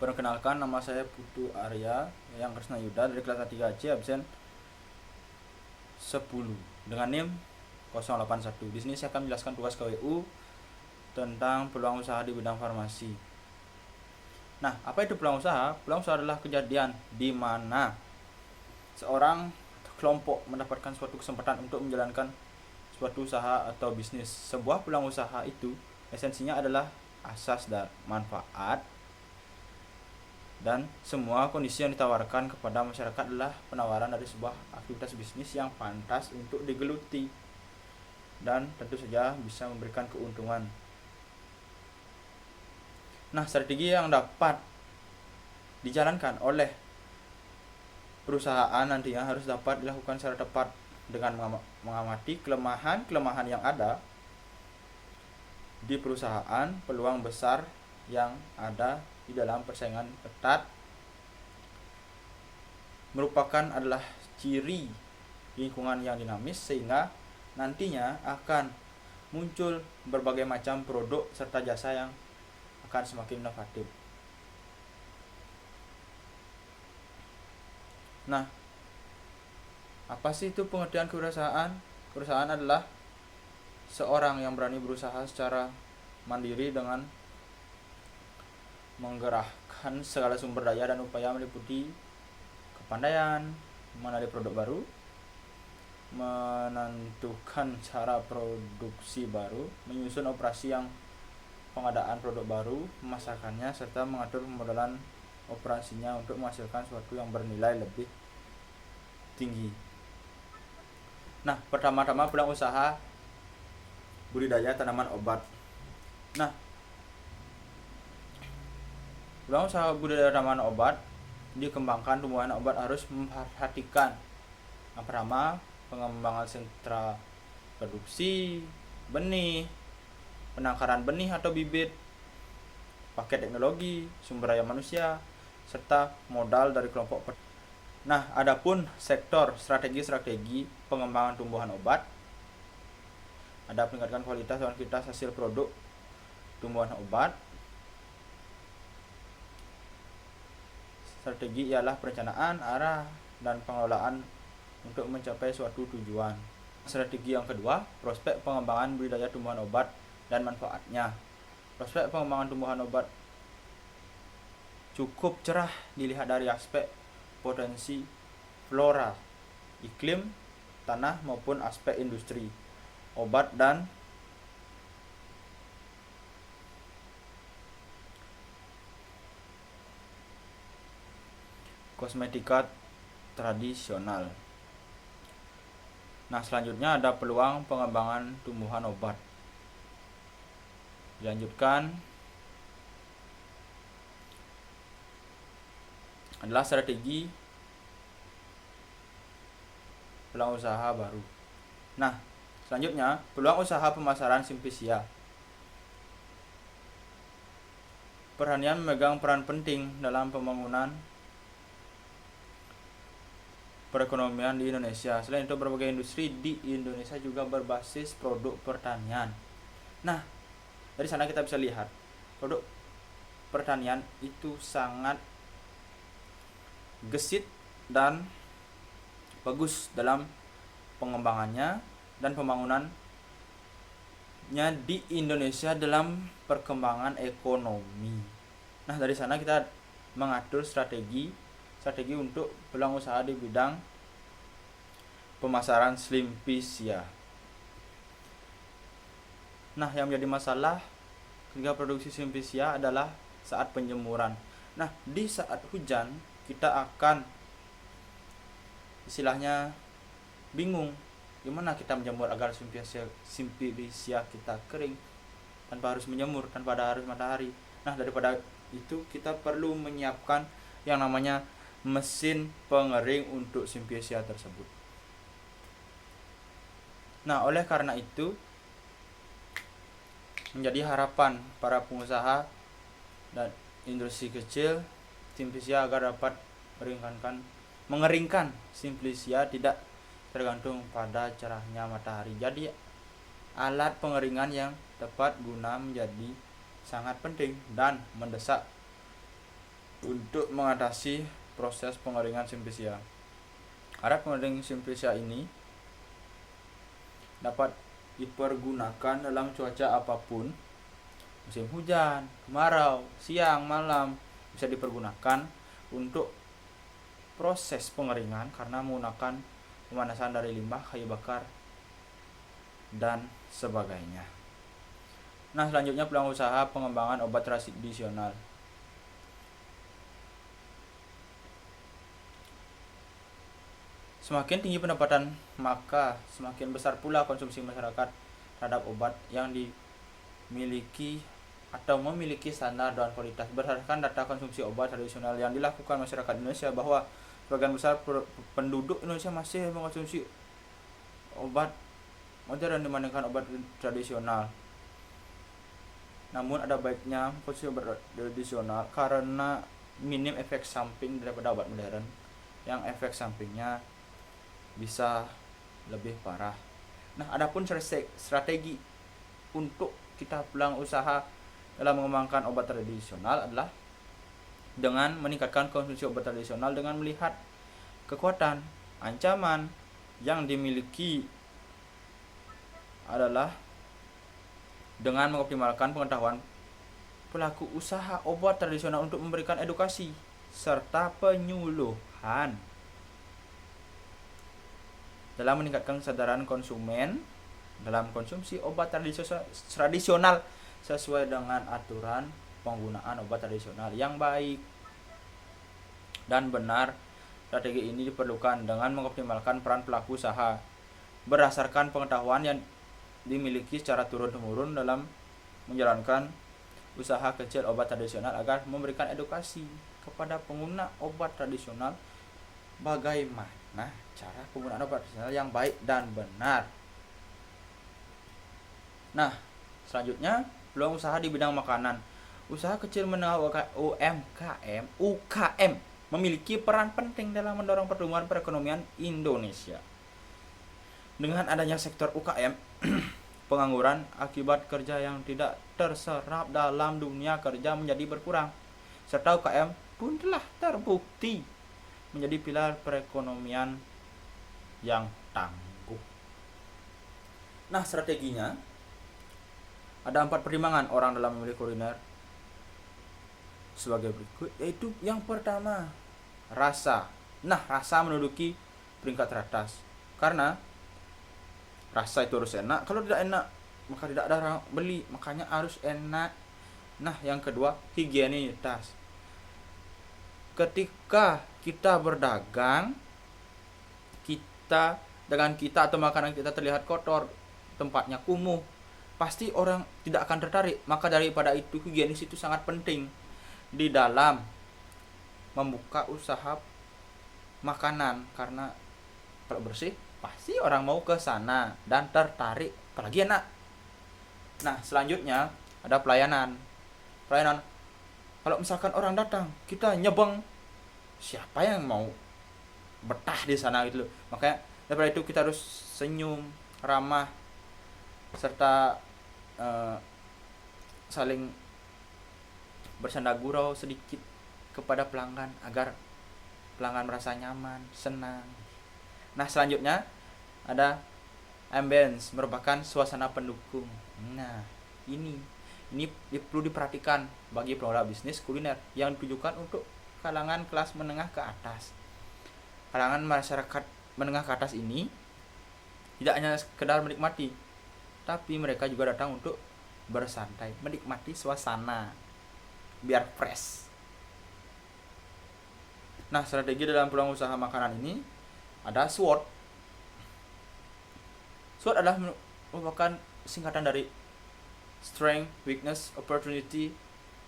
Perkenalkan, nama saya Putu Arya yang Kresna Yuda dari kelas 3C absen 10 dengan NIM 081. Di sini saya akan menjelaskan tugas KWU tentang peluang usaha di bidang farmasi. Nah, apa itu peluang usaha? Peluang usaha adalah kejadian di mana seorang kelompok mendapatkan suatu kesempatan untuk menjalankan suatu usaha atau bisnis. Sebuah peluang usaha itu esensinya adalah asas dan manfaat, dan semua kondisi yang ditawarkan kepada masyarakat adalah penawaran dari sebuah aktivitas bisnis yang pantas untuk digeluti dan tentu saja bisa memberikan keuntungan. Nah, strategi yang dapat dijalankan oleh perusahaan nantinya harus dapat dilakukan secara tepat dengan mengamati kelemahan-kelemahan yang ada di perusahaan, peluang besar yang ada di dalam persaingan ketat merupakan adalah ciri lingkungan yang dinamis, sehingga nantinya akan muncul berbagai macam produk serta jasa yang akan semakin inovatif. Nah, apa sih itu pengertian kewirausahaan? Kewirausahaan adalah seorang yang berani berusaha secara mandiri dengan menggerakkan segala sumber daya dan upaya meliputi kepandaian mengenali produk baru, menentukan cara produksi baru, menyusun operasi yang pengadaan produk baru, memasarkannya, serta mengatur pemodalan operasinya untuk menghasilkan sesuatu yang bernilai lebih tinggi. Nah, pertama-tama peluang usaha budidaya tanaman obat. Nah, peluang usaha budidaya tanaman obat dikembangkan tumbuhan obat harus memperhatikan yang pertama pengembangan sentra produksi benih, penangkaran benih atau bibit, paket teknologi, sumber daya manusia, serta modal dari kelompok. Nah, adapun sektor strategi pengembangan tumbuhan obat, ada meningkatkan kualitas dan kuantitas hasil produk tumbuhan obat. Strategi ialah perencanaan, arah, dan pengelolaan untuk mencapai suatu tujuan. Strategi yang kedua, prospek pengembangan budidaya tumbuhan obat dan manfaatnya. Prospek pengembangan tumbuhan obat cukup cerah dilihat dari aspek potensi flora, iklim, tanah maupun aspek industri, obat dan kosmetika tradisional. Nah, selanjutnya ada peluang pengembangan tumbuhan obat. Dilanjutkan adalah strategi peluang usaha baru. Nah, selanjutnya peluang usaha pemasaran Simplisia. Pertanian memegang peran penting dalam pembangunan perekonomian di Indonesia. Selain itu, berbagai industri di Indonesia juga berbasis produk pertanian. Nah, dari sana kita bisa lihat produk pertanian itu sangat gesit dan bagus dalam pengembangannya dan pembangunannya di Indonesia dalam perkembangan ekonomi. Nah, dari sana kita mengatur strategi untuk peluang usaha di bidang pemasaran Simplisia. Nah, yang menjadi masalah ketika produksi Simplisia adalah saat penjemuran. Nah, di saat hujan kita akan istilahnya bingung gimana kita menjemur agar Simplisia kita kering tanpa harus menjemur, tanpa ada harus matahari. Nah, daripada itu kita perlu menyiapkan yang namanya mesin pengering untuk Simplisia tersebut. Nah, oleh karena itu menjadi harapan para pengusaha dan industri kecil Simplisia agar dapat mengeringkan Simplisia tidak tergantung pada cerahnya matahari. Jadi alat pengeringan yang tepat guna menjadi sangat penting dan mendesak untuk mengatasi proses pengeringan simplicia. Alat pengering simplicia ini dapat dipergunakan dalam cuaca apapun, musim hujan, kemarau, siang, malam, bisa dipergunakan untuk proses pengeringan karena menggunakan pemanasan dari limbah, kayu bakar, dan sebagainya. Nah, selanjutnya peluang usaha pengembangan obat tradisional. Semakin tinggi pendapatan, maka semakin besar pula konsumsi masyarakat terhadap obat yang dimiliki atau memiliki standar dan kualitas. Berdasarkan data konsumsi obat tradisional yang dilakukan masyarakat Indonesia, bahwa sebagian besar penduduk Indonesia masih mengkonsumsi obat modern dibandingkan obat tradisional. Namun ada baiknya konsumsi obat tradisional karena minim efek samping daripada obat modern, yang efek sampingnya bisa lebih parah. Nah, adapun strategi untuk kita peluang usaha dalam mengembangkan obat tradisional adalah dengan meningkatkan konsumsi obat tradisional dengan melihat kekuatan, ancaman yang dimiliki adalah dengan mengoptimalkan pengetahuan pelaku usaha obat tradisional untuk memberikan edukasi serta penyuluhan dalam meningkatkan kesadaran konsumen dalam konsumsi obat tradisional sesuai dengan aturan penggunaan obat tradisional yang baik dan benar. Strategi ini diperlukan dengan mengoptimalkan peran pelaku usaha berdasarkan pengetahuan yang dimiliki secara turun-temurun dalam menjalankan usaha kecil obat tradisional agar memberikan edukasi kepada pengguna obat tradisional bagaimana cara penggunaan obat tradisional yang baik dan benar. Nah, selanjutnya peluang usaha di bidang makanan. Usaha kecil menengah UKM memiliki peran penting dalam mendorong pertumbuhan perekonomian Indonesia. Dengan adanya sektor UKM, pengangguran akibat kerja yang tidak terserap dalam dunia kerja menjadi berkurang, serta UKM pun telah terbukti menjadi pilar perekonomian yang tangguh. Nah, strateginya ada 4 pertimbangan orang dalam memilih kuliner sebagai berikut, yaitu yang pertama, rasa. Nah, rasa menduduki peringkat teratas karena rasa itu harus enak. Kalau tidak enak, maka tidak ada orang beli, makanya harus enak. Nah, yang kedua, higienitas. Ketika kita berdagang, kita atau makanan kita terlihat kotor, tempatnya kumuh, pasti orang tidak akan tertarik. Maka daripada itu, higienis itu sangat penting di dalam membuka usaha makanan, karena kalau bersih pasti orang mau ke sana dan tertarik, apalagi enak. Nah, selanjutnya ada pelayanan. Kalau misalkan orang datang, kita nyebeng, siapa yang mau betah di sana gitu loh. Makanya daripada itu kita harus senyum, ramah, serta saling bersanda gurau sedikit kepada pelanggan agar pelanggan merasa nyaman, senang. Nah, selanjutnya ada ambience, merupakan suasana pendukung. Nah, ini perlu diperhatikan bagi pengelola bisnis kuliner yang ditujukan untuk kalangan kelas menengah ke atas. Kalangan masyarakat menengah ke atas ini tidak hanya sekedar menikmati, tapi mereka juga datang untuk bersantai, menikmati suasana biar fresh. Nah, strategi dalam peluang usaha makanan ini ada SWOT. SWOT adalah merupakan singkatan dari Strength, Weakness, Opportunity,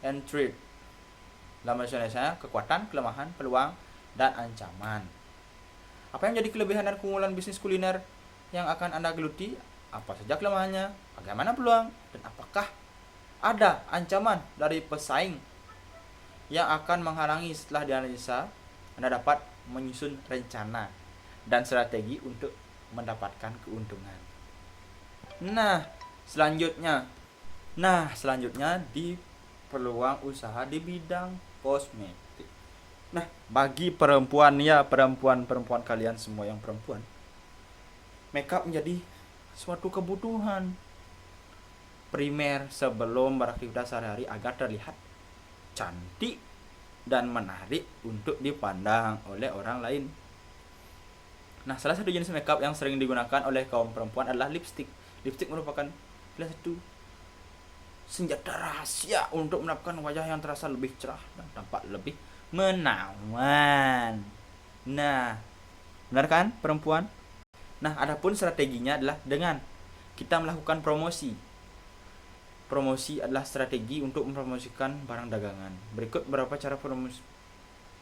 and Threat. Dalam bahasa Indonesia, kekuatan, kelemahan, peluang, dan ancaman. Apa yang jadi kelebihan dan keunggulan bisnis kuliner yang akan Anda geluti? Apa saja kelemahannya? Bagaimana peluang? Dan apakah ada ancaman dari pesaing yang akan menghalangi? Setelah dianalisa, Anda dapat menyusun rencana dan strategi untuk mendapatkan keuntungan. Nah, selanjutnya di peluang usaha di bidang kosmetik. Nah, bagi perempuan ya, perempuan kalian semua yang perempuan, makeup menjadi suatu kebutuhan primer sebelum beraktivitas sehari-hari agar terlihat cantik dan menarik untuk dipandang oleh orang lain. Nah, salah satu jenis makeup yang sering digunakan oleh kaum perempuan adalah lipstick. Lipstick merupakan salah satu senjata rahasia untuk mendapatkan wajah yang terasa lebih cerah dan tampak lebih menawan. Nah, benar kan perempuan? Nah, adapun strateginya adalah dengan kita melakukan promosi. Promosi adalah strategi untuk mempromosikan barang dagangan. Berikut beberapa cara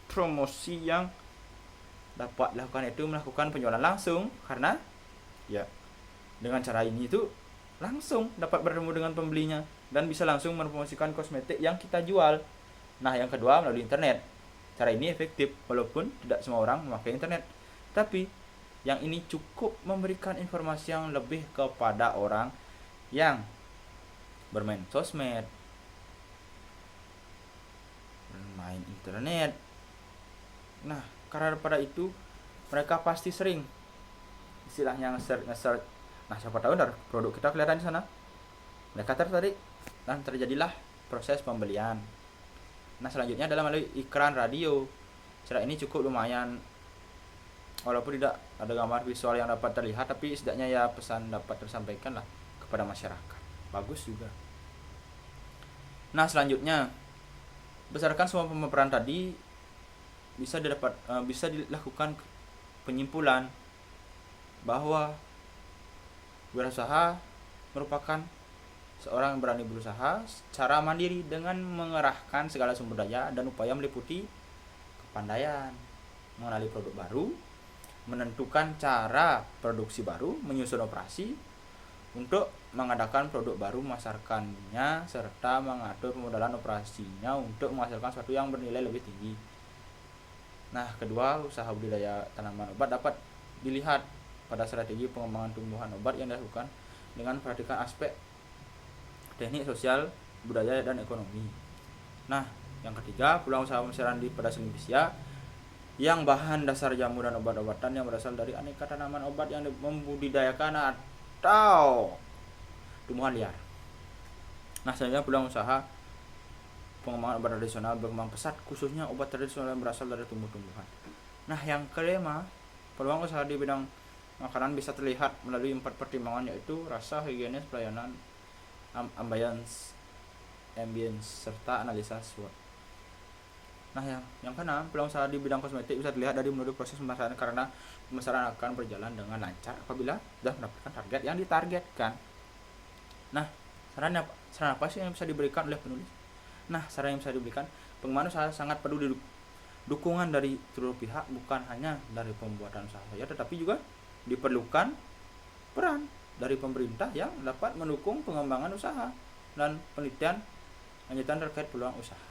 promosi yang dapat dilakukan, yaitu melakukan penjualan langsung, karena ya dengan cara ini itu langsung dapat bertemu dengan pembelinya dan bisa langsung mempromosikan kosmetik yang kita jual. Nah, yang kedua melalui internet. Cara ini efektif walaupun tidak semua orang memakai internet, tapi yang ini cukup memberikan informasi yang lebih kepada orang yang bermain sosmed, bermain internet. Nah, karena pada itu mereka pasti sering istilahnya nge-search. Nah, siapa tahu dari produk kita kelihatan di sana, mereka tertarik dan terjadilah proses pembelian. Nah, selanjutnya adalah melalui iklan radio. Cara ini cukup lumayan, walaupun tidak ada gambar visual yang dapat terlihat, tapi setidaknya ya pesan dapat tersampaikan lah kepada masyarakat. Bagus juga. Nah, selanjutnya berdasarkan semua pemaparan tadi bisa dilakukan penyimpulan bahwa wirausaha merupakan seorang yang berani berusaha secara mandiri dengan mengerahkan segala sumber daya dan upaya meliputi kepandaian, mengenali produk baru, menentukan cara produksi baru, menyusun operasi untuk mengadakan produk baru, memasarkannya, serta mengatur pemodalan operasinya untuk menghasilkan sesuatu yang bernilai lebih tinggi. Nah, kedua, usaha budidaya tanaman obat dapat dilihat pada strategi pengembangan tumbuhan obat yang dilakukan dengan memperhatikan aspek teknik, sosial, budaya, dan ekonomi. Nah, yang ketiga, peluang usaha pemasaran pada Selympisia yang bahan dasar jamu dan obat-obatan yang berasal dari aneka tanaman obat yang membudidayakan atau tumbuhan liar. Nah, selanjutnya peluang usaha pengembangan obat tradisional berkembang pesat, khususnya obat tradisional yang berasal dari tumbuh-tumbuhan. Nah, yang kelima, peluang usaha di bidang makanan bisa terlihat melalui 4 pertimbangan, yaitu rasa, higienis, pelayanan, ambience, serta analisa SWOT. Nah, yang keenam, peluang usaha di bidang kosmetik bisa dilihat dari menuju proses pemasaran, karena pemasaran akan berjalan dengan lancar apabila sudah mendapatkan target yang ditargetkan. Nah, saran apa sih yang bisa diberikan oleh penulis? Nah, saran yang bisa diberikan, pengembangan usaha sangat perlu dukungan dari seluruh pihak, bukan hanya dari pembuatan usaha saja, tetapi juga diperlukan peran dari pemerintah yang dapat mendukung pengembangan usaha dan penelitian lanjutan terkait peluang usaha.